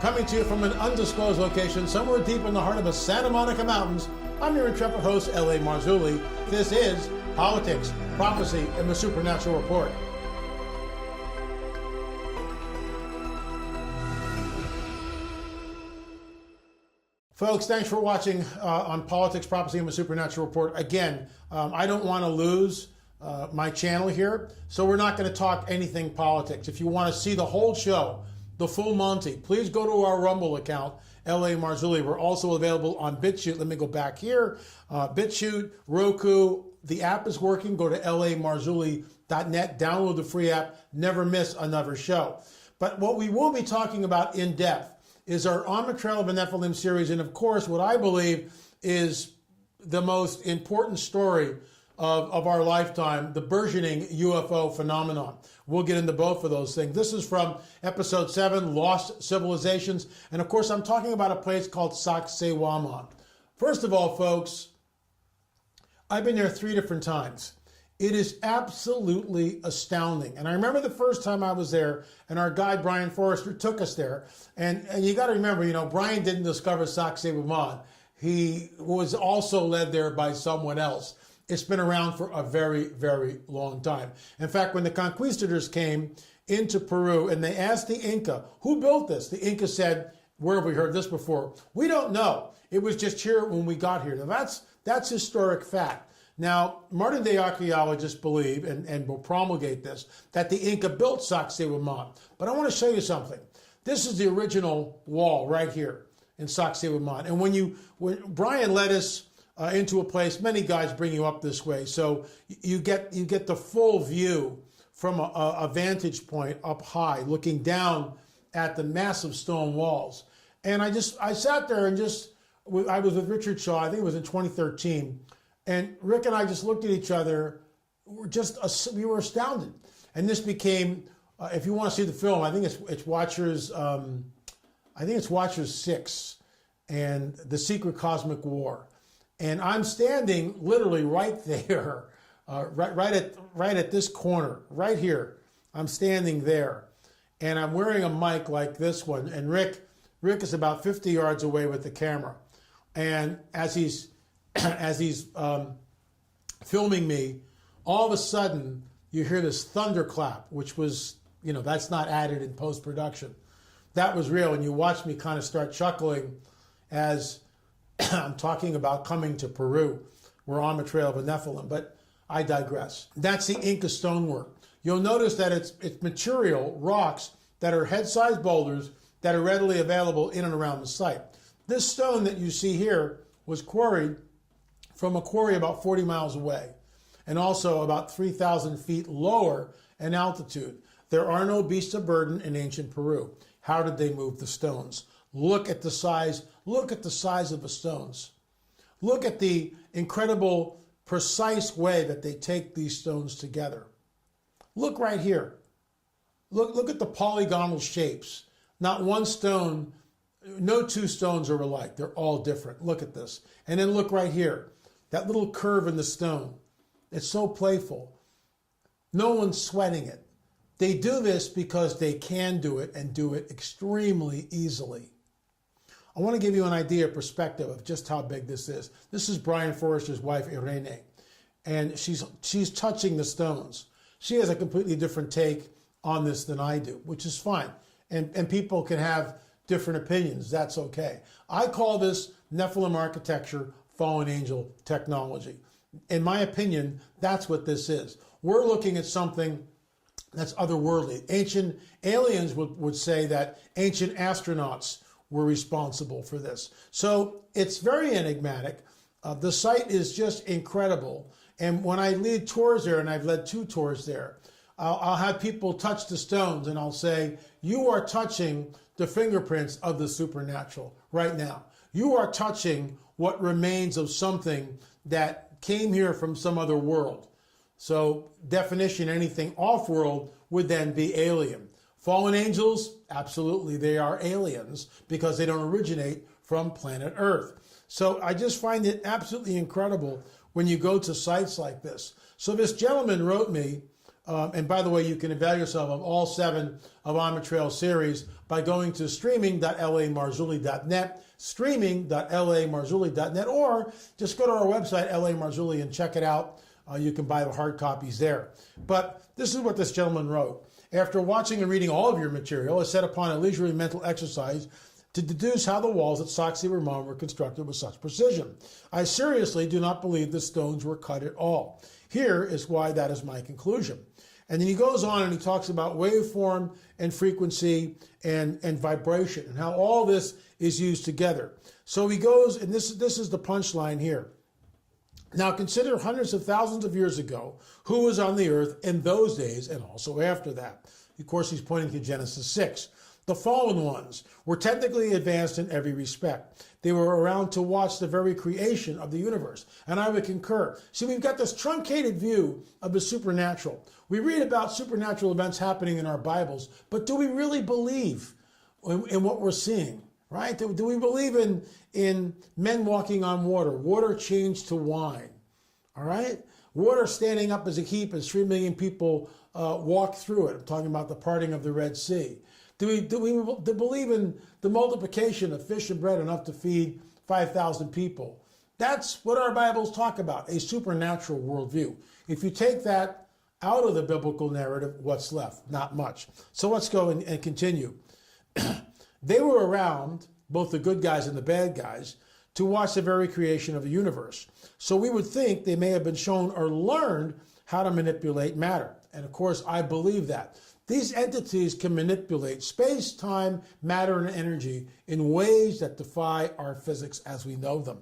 Coming to you from an undisclosed location somewhere deep in the heart of the Santa Monica Mountains, I'm your intrepid host, L.A. Marzulli. This is Politics, Prophecy, and the Supernatural Report. Folks, thanks for watching on Politics, Prophecy, and the Supernatural Report. Again, I don't want to lose my channel here, so we're not going to talk anything politics. If you want to see the whole show, the full Monty, please go to our Rumble account, L.A. Marzulli. We're also available on BitChute. Let me go back here. BitChute, Roku, the app is working. Go to lamarzulli.net, download the free app, never miss another show. But what we will be talking about in depth is our On the Trail of the Nephilim series, and of course, what I believe is the most important story of our lifetime, the burgeoning UFO phenomenon. We'll get into both of those things. This is from episode 7, Lost Civilizations, and of course, I'm talking about a place called Saqsaywaman. First of all, folks, I've been there 3 different times. It is absolutely astounding. And I remember the first time I was there, and our guide, Brian Forrester, took us there. And you got to remember, you know, Brian didn't discover Saqsaywaman. He was also led there by someone else. It's been around for a very, very long time. In fact, when the conquistadors came into Peru and they asked the Inca, who built this? The Inca said, where have we heard this before? We don't know. It was just here when we got here. Now, that's historic fact. Now, modern-day archaeologists believe, and will promulgate this, that the Inca built Saqsaywaman. But I want to show you something. This is the original wall right here in Saqsaywaman. And when Brian led us into a place, many guys bring you up this way, so you get the full view from a vantage point up high, looking down at the massive stone walls. And I sat there and I was with Richard Shaw, I think it was in 2013, and Rick and I just looked at each other. We were astounded. And this became, if you want to see the film, I think it's Watchers 6, and The Secret Cosmic War. And I'm standing literally right there, right at this corner, right here. I'm standing there, and I'm wearing a mic like this one. And Rick is about 50 yards away with the camera. And as he's filming me, all of a sudden you hear this thunderclap, which was, you know, that's not added in post-production. That was real, and you watch me kind of start chuckling as I'm talking about coming to Peru. We're on the trail of a Nephilim, but I digress. That's the Inca stonework. You'll notice that it's material, rocks, that are head-sized boulders that are readily available in and around the site. This stone that you see here was quarried from a quarry about 40 miles away, and also about 3,000 feet lower in altitude. There are no beasts of burden in ancient Peru. How did they move the stones? Look at the size of the stones. Look at the incredible, precise way that they take these stones together. Look right here. Look at the polygonal shapes. Not one stone, no 2 stones are alike. They're all different. Look at this. And then look right here. That little curve in the stone. It's so playful. No one's sweating it. They do this because they can do it, and do it extremely easily. I want to give you an idea, perspective of just how big this is. This is Brian Forrester's wife, Irene, and she's touching the stones. She has a completely different take on this than I do, which is fine. And people can have different opinions. That's okay. I call this Nephilim architecture, fallen angel technology. In my opinion, that's what this is. We're looking at something that's otherworldly. Ancient aliens would say that ancient astronauts were responsible for this. So it's very enigmatic. The site is just incredible. And when I lead tours there, and I've led 2 tours there, I'll have people touch the stones, and I'll say, you are touching the fingerprints of the supernatural right now. You are touching what remains of something that came here from some other world. So definition, anything off-world would then be alien. Fallen angels, absolutely, they are aliens because they don't originate from planet Earth. So I just find it absolutely incredible when you go to sites like this. So this gentleman wrote me, and by the way, you can avail yourself of all 7 of On the Trail series by going to streaming.lamarzulli.net, streaming.lamarzulli.net, or just go to our website, LA Marzulli, and check it out. You can buy the hard copies there. But this is what this gentleman wrote. After watching and reading all of your material, I set upon a leisurely mental exercise to deduce how the walls at Sacsayhuaman were constructed with such precision. I seriously do not believe the stones were cut at all. Here is why that is my conclusion. And then he goes on and he talks about waveform and frequency and vibration and how all this is used together. So he goes, and this is the punchline here. Now consider hundreds of thousands of years ago who was on the earth in those days and also after that. Of course, he's pointing to Genesis 6. The fallen ones were technically advanced in every respect. They were around to watch the very creation of the universe. And I would concur. See, we've got this truncated view of the supernatural. We read about supernatural events happening in our Bibles, but do we really believe in what we're seeing? Right? Do we believe in men walking on water changed to wine? All right? Water standing up as a heap as 3 million people walk through it. I'm talking about the parting of the Red Sea. Do we believe in the multiplication of fish and bread enough to feed 5,000 people? That's what our Bibles talk about, a supernatural worldview. If you take that out of the biblical narrative, what's left? Not much. So let's go and continue. They were around, both the good guys and the bad guys, to watch the very creation of the universe. So we would think they may have been shown or learned how to manipulate matter. And of course, I believe that. These entities can manipulate space, time, matter, and energy in ways that defy our physics as we know them.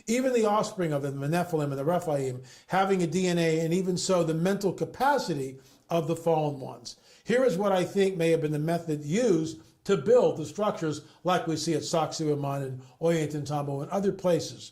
Even the offspring of them, the Nephilim and the Rephaim, having a DNA, and even so, the mental capacity of the fallen ones. Here is what I think may have been the method used to build the structures like we see at Saqsaywaman and Ollantaytambo and other places.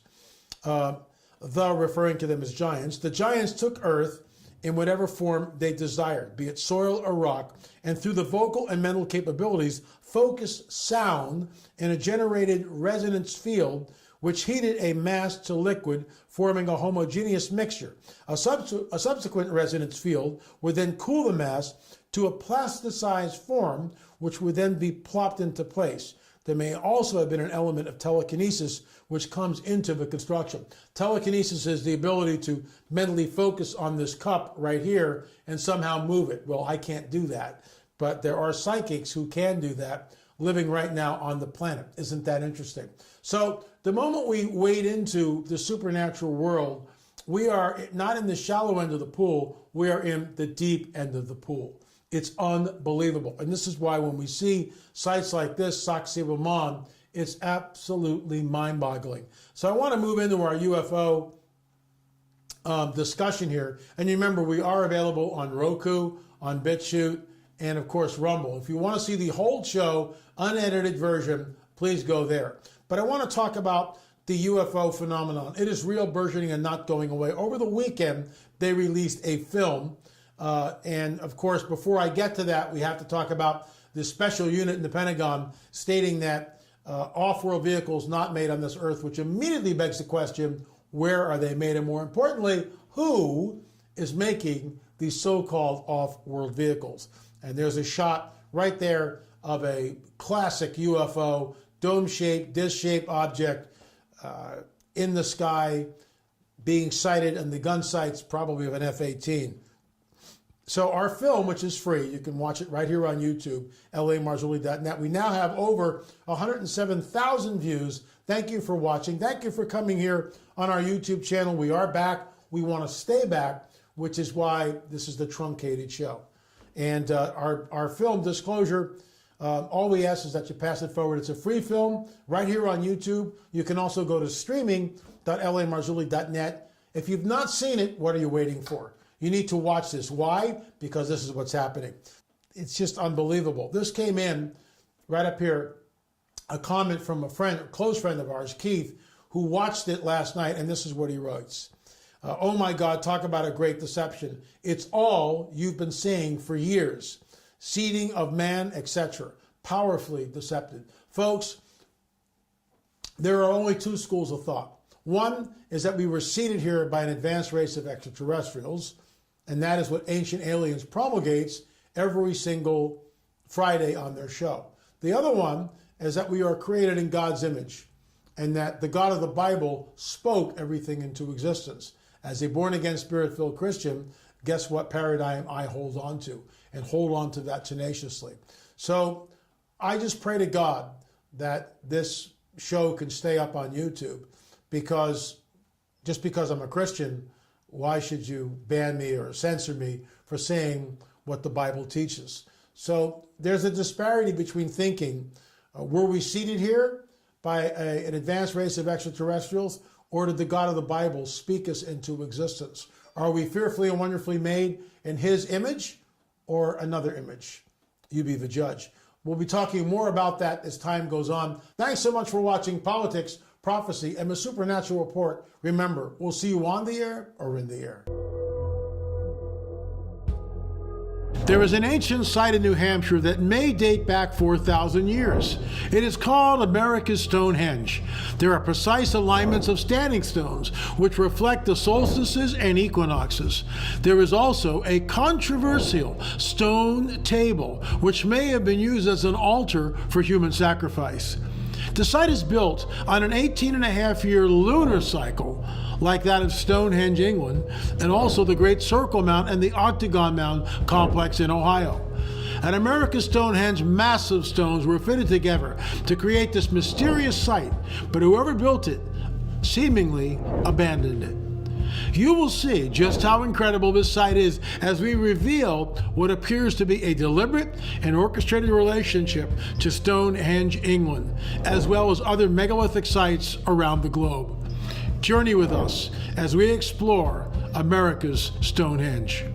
Referring to them as giants. The giants took earth in whatever form they desired, be it soil or rock, and through the vocal and mental capabilities, focused sound in a generated resonance field which heated a mass to liquid, forming a homogeneous mixture. A subsequent resonance field would then cool the mass to a plasticized form, which would then be plopped into place. There may also have been an element of telekinesis which comes into the construction. Telekinesis is the ability to mentally focus on this cup right here and somehow move it. Well, I can't do that, but there are psychics who can do that living right now on the planet. Isn't that interesting? So the moment we wade into the supernatural world, we are not in the shallow end of the pool, we are in the deep end of the pool. It's unbelievable. And this is why when we see sites like this, Saqsaywaman, it's absolutely mind-boggling. So I want to move into our UFO discussion here. And you remember, we are available on Roku, on BitChute, and of course Rumble. If you want to see the whole show, unedited version, please go there. But I want to talk about the UFO phenomenon. It is real, burgeoning, and not going away. Over the weekend, they released a film. And of course, before I get to that, we have to talk about this special unit in the Pentagon stating that off-world vehicles not made on this earth, which immediately begs the question, where are they made? And more importantly, who is making these so-called off-world vehicles? And there's a shot right there of a classic UFO, dome-shaped, disc-shaped object in the sky being sighted, and the gun sights probably of an F-18. So our film, which is free, you can watch it right here on YouTube, lamarzulli.net. We now have over 107,000 views. Thank you for watching. Thank you for coming here on our YouTube channel. We are back. We want to stay back, which is why this is the truncated show. And our film disclosure, all we ask is that you pass it forward. It's a free film right here on YouTube. You can also go to streaming.lamarzulli.net. If you've not seen it, what are you waiting for? You need to watch this. Why? Because this is what's happening. It's just unbelievable. This came in right up here, a comment from a friend, a close friend of ours, Keith, who watched it last night, and this is what he writes. Oh my God, talk about a great deception. It's all you've been saying for years. Seeding of man, etc. Powerfully deceptive. Folks, there are only two schools of thought. One is that we were seeded here by an advanced race of extraterrestrials, and that is what Ancient Aliens promulgates every single Friday on their show. The other one is that we are created in God's image, and that the God of the Bible spoke everything into existence. As a born-again, spirit-filled Christian, guess what paradigm I hold on to, and hold on to that tenaciously. So I just pray to God that this show can stay up on YouTube, because just because I'm a Christian, why should you ban me or censor me for saying what the Bible teaches? So there's a disparity between thinking, were we seated here by an advanced race of extraterrestrials, or did the God of the Bible speak us into existence? Are we fearfully and wonderfully made in his image or another image? You be the judge. We'll be talking more about that as time goes on. Thanks so much for watching Politics, Prophecy, and the Supernatural Report. Remember, we'll see you on the air or in the air. There is an ancient site in New Hampshire that may date back 4,000 years. It is called America's Stonehenge. There are precise alignments of standing stones which reflect the solstices and equinoxes. There is also a controversial stone table which may have been used as an altar for human sacrifice. The site is built on an 18.5-year lunar cycle, like that of Stonehenge, England, and also the Great Circle Mound and the Octagon Mound complex in Ohio. At America's Stonehenge, massive stones were fitted together to create this mysterious site, but whoever built it seemingly abandoned it. You will see just how incredible this site is as we reveal what appears to be a deliberate and orchestrated relationship to Stonehenge, England, as well as other megalithic sites around the globe. Journey with us as we explore America's Stonehenge.